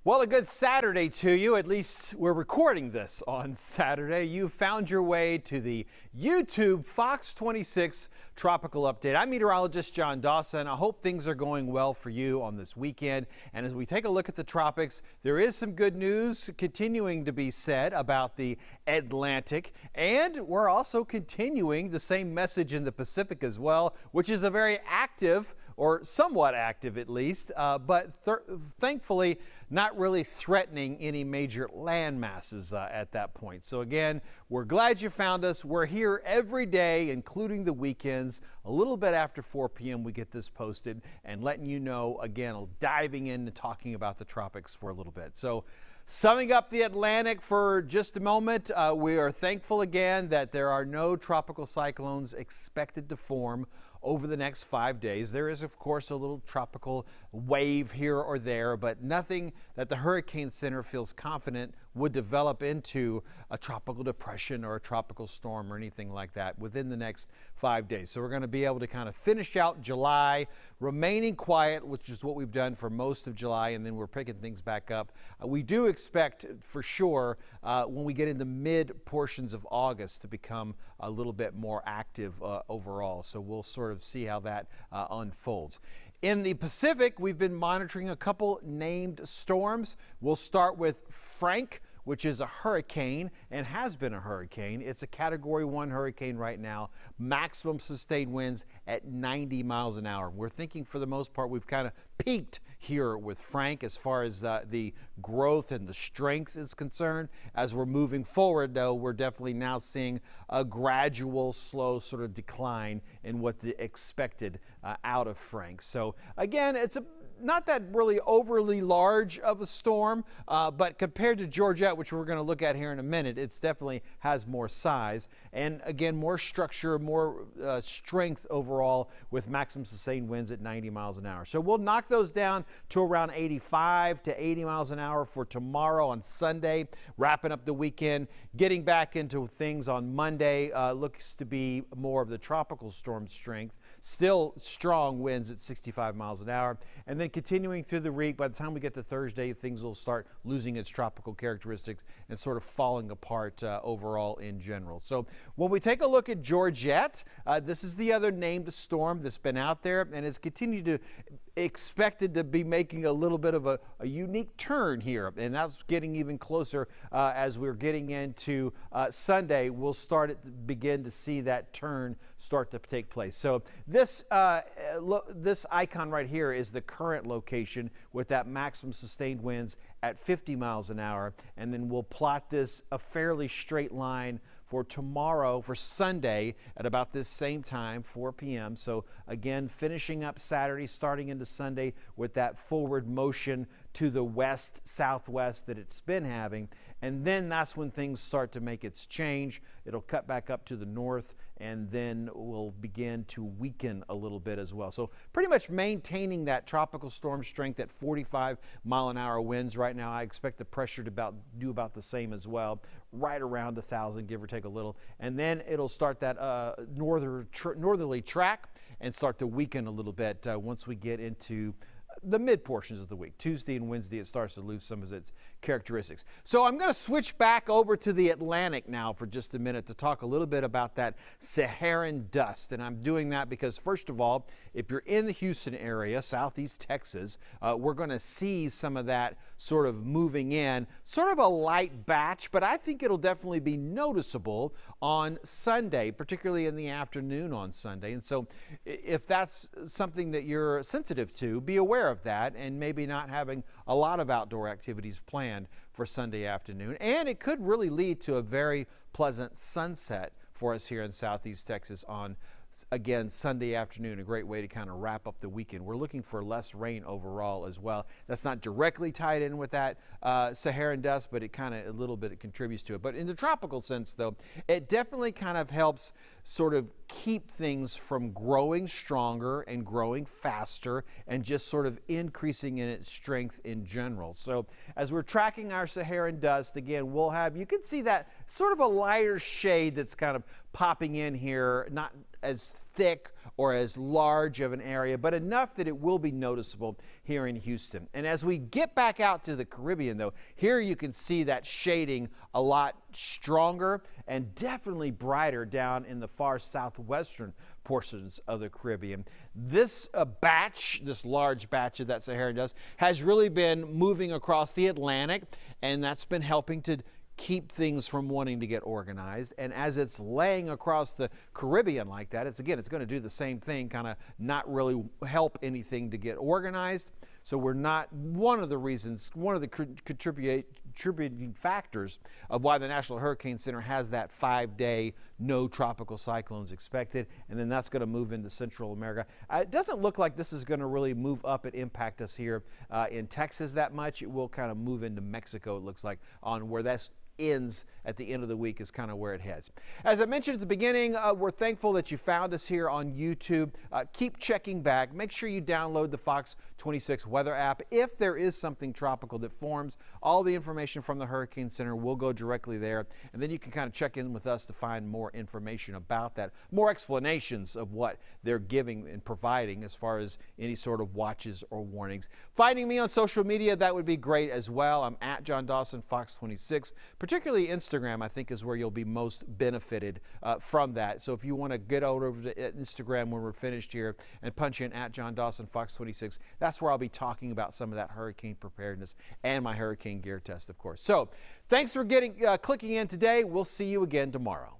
Well, a good Saturday to you. At least we're recording this on Saturday. You found your way to the YouTube Fox 26 Tropical Update. I'm meteorologist John Dawson. I hope things are going well for you on this weekend. And as we take a look at the tropics, there is some good news continuing to be said about the Atlantic. And we're also continuing the same message in the Pacific as well, which is a very active, or somewhat active at least, but thankfully not really threatening any major land masses at that point. So again, we're glad you found us. We're here every day, including the weekends. A little bit after 4 p.m. we get this posted and letting you know, again, diving into talking about the tropics for a little bit. So summing up the Atlantic for just a moment, we are thankful again that there are no tropical cyclones expected to form over the next 5 days. There is, of course, a little tropical wave here or there, but nothing that the Hurricane Center feels confident would develop into a tropical depression or a tropical storm or anything like that within the next 5 days. So we're going to be able to kind of finish out July, remaining quiet, which is what we've done for most of July, and then we're picking things back up. We do expect for sure when we get into mid portions of August to become a little bit more active overall. So we'll sort of see how that unfolds. In the Pacific, we've been monitoring a couple named storms. We'll start with Frank, which is a hurricane and has been a hurricane. It's a Category 1 hurricane right now, maximum sustained winds at 90 miles an hour. We're thinking for the most part we've kind of peaked here with Frank as far as the growth and the strength is concerned. As we're moving forward, though, we're definitely now seeing a gradual, slow sort of decline in what the expected out of Frank. So again, it's not that really overly large of a storm, but compared to Georgette, which we're going to look at here in a minute, it's definitely has more size and again more structure, more strength overall with maximum sustained winds at 90 miles an hour. So we'll knock those down to around 85 to 80 miles an hour for tomorrow on Sunday, wrapping up the weekend, getting back into things on Monday. Looks to be more of the tropical storm strength, still strong winds at 65 miles an hour, and then continuing through the week. By the time we get to Thursday, things will start losing its tropical characteristics and sort of falling apart overall in general. So when we take a look at Georgette, this is the other named storm that's been out there, and it's continued to expected to be making a little bit of a unique turn here, and that's getting even closer as we're getting into Sunday. We'll begin to see that turn start to take place. So this icon right here is the current location with that maximum sustained winds at 50 miles an hour, and then we'll plot this a fairly straight line for tomorrow, for Sunday at about this same time, 4 p.m. So again, finishing up Saturday, starting into Sunday with that forward motion to the west, southwest that it's been having. And then that's when things start to make its change. It'll cut back up to the north and then will begin to weaken a little bit as well. So pretty much maintaining that tropical storm strength at 45 mile an hour winds right now. I expect the pressure to do about the same as well, right around 1,000, give or take a little. And then it'll start that northerly track and start to weaken a little bit once we get into the mid portions of the week. Tuesday and Wednesday, it starts to lose some of its characteristics. So I'm going to switch back over to the Atlantic now for just a minute to talk a little bit about that Saharan dust. And I'm doing that because, first of all, if you're in the Houston area, southeast Texas, we're going to see some of that sort of moving in, sort of a light batch, but I think it'll definitely be noticeable on Sunday, particularly in the afternoon on Sunday. And so if that's something that you're sensitive to, be aware of that and maybe not having a lot of outdoor activities planned for Sunday afternoon. And it could really lead to a very pleasant sunset for us here in southeast Texas on, again, Sunday afternoon, a great way to kind of wrap up the weekend. We're looking for less rain overall as well. That's not directly tied in with that Saharan dust, but it kind of a little bit it contributes to it. But in the tropical sense, though, it definitely kind of helps sort of keep things from growing stronger and growing faster and just sort of increasing in its strength in general. So as we're tracking our Saharan dust, again, we'll have, you can see that sort of a lighter shade that's kind of popping in here, not as thick or as large of an area, but enough that it will be noticeable here in Houston. And as we get back out to the Caribbean, though, here you can see that shading a lot stronger and definitely brighter down in the far southwestern portions of the Caribbean. This this large batch of that Saharan dust has really been moving across the Atlantic, and that's been helping to keep things from wanting to get organized. And as it's laying across the Caribbean like that, it's going to do the same thing, kind of not really help anything to get organized. So we're not, one of the contributing factors of why the National Hurricane Center has that 5-day no tropical cyclones expected, and then that's going to move into Central America. It doesn't look like this is going to really move up and impact us here in Texas that much. It will kind of move into Mexico, it looks like, on where that's ends at the end of the week is kind of where it heads. As I mentioned at the beginning, we're thankful that you found us here on YouTube. Keep checking back. Make sure you download the Fox 26 weather app. If there is something tropical that forms, all the information from the Hurricane Center will go directly there, and then you can kind of check in with us to find more information about that, more explanations of what they're giving and providing as far as any sort of watches or warnings. Finding me on social media, that would be great as well. I'm at John Dawson, Fox 26. Particularly Instagram, I think, is where you'll be most benefited from that. So if you want to get over to Instagram when we're finished here and punch in at John Dawson, Fox 26, that's where I'll be talking about some of that hurricane preparedness and my hurricane gear test, of course. So thanks for clicking in today. We'll see you again tomorrow.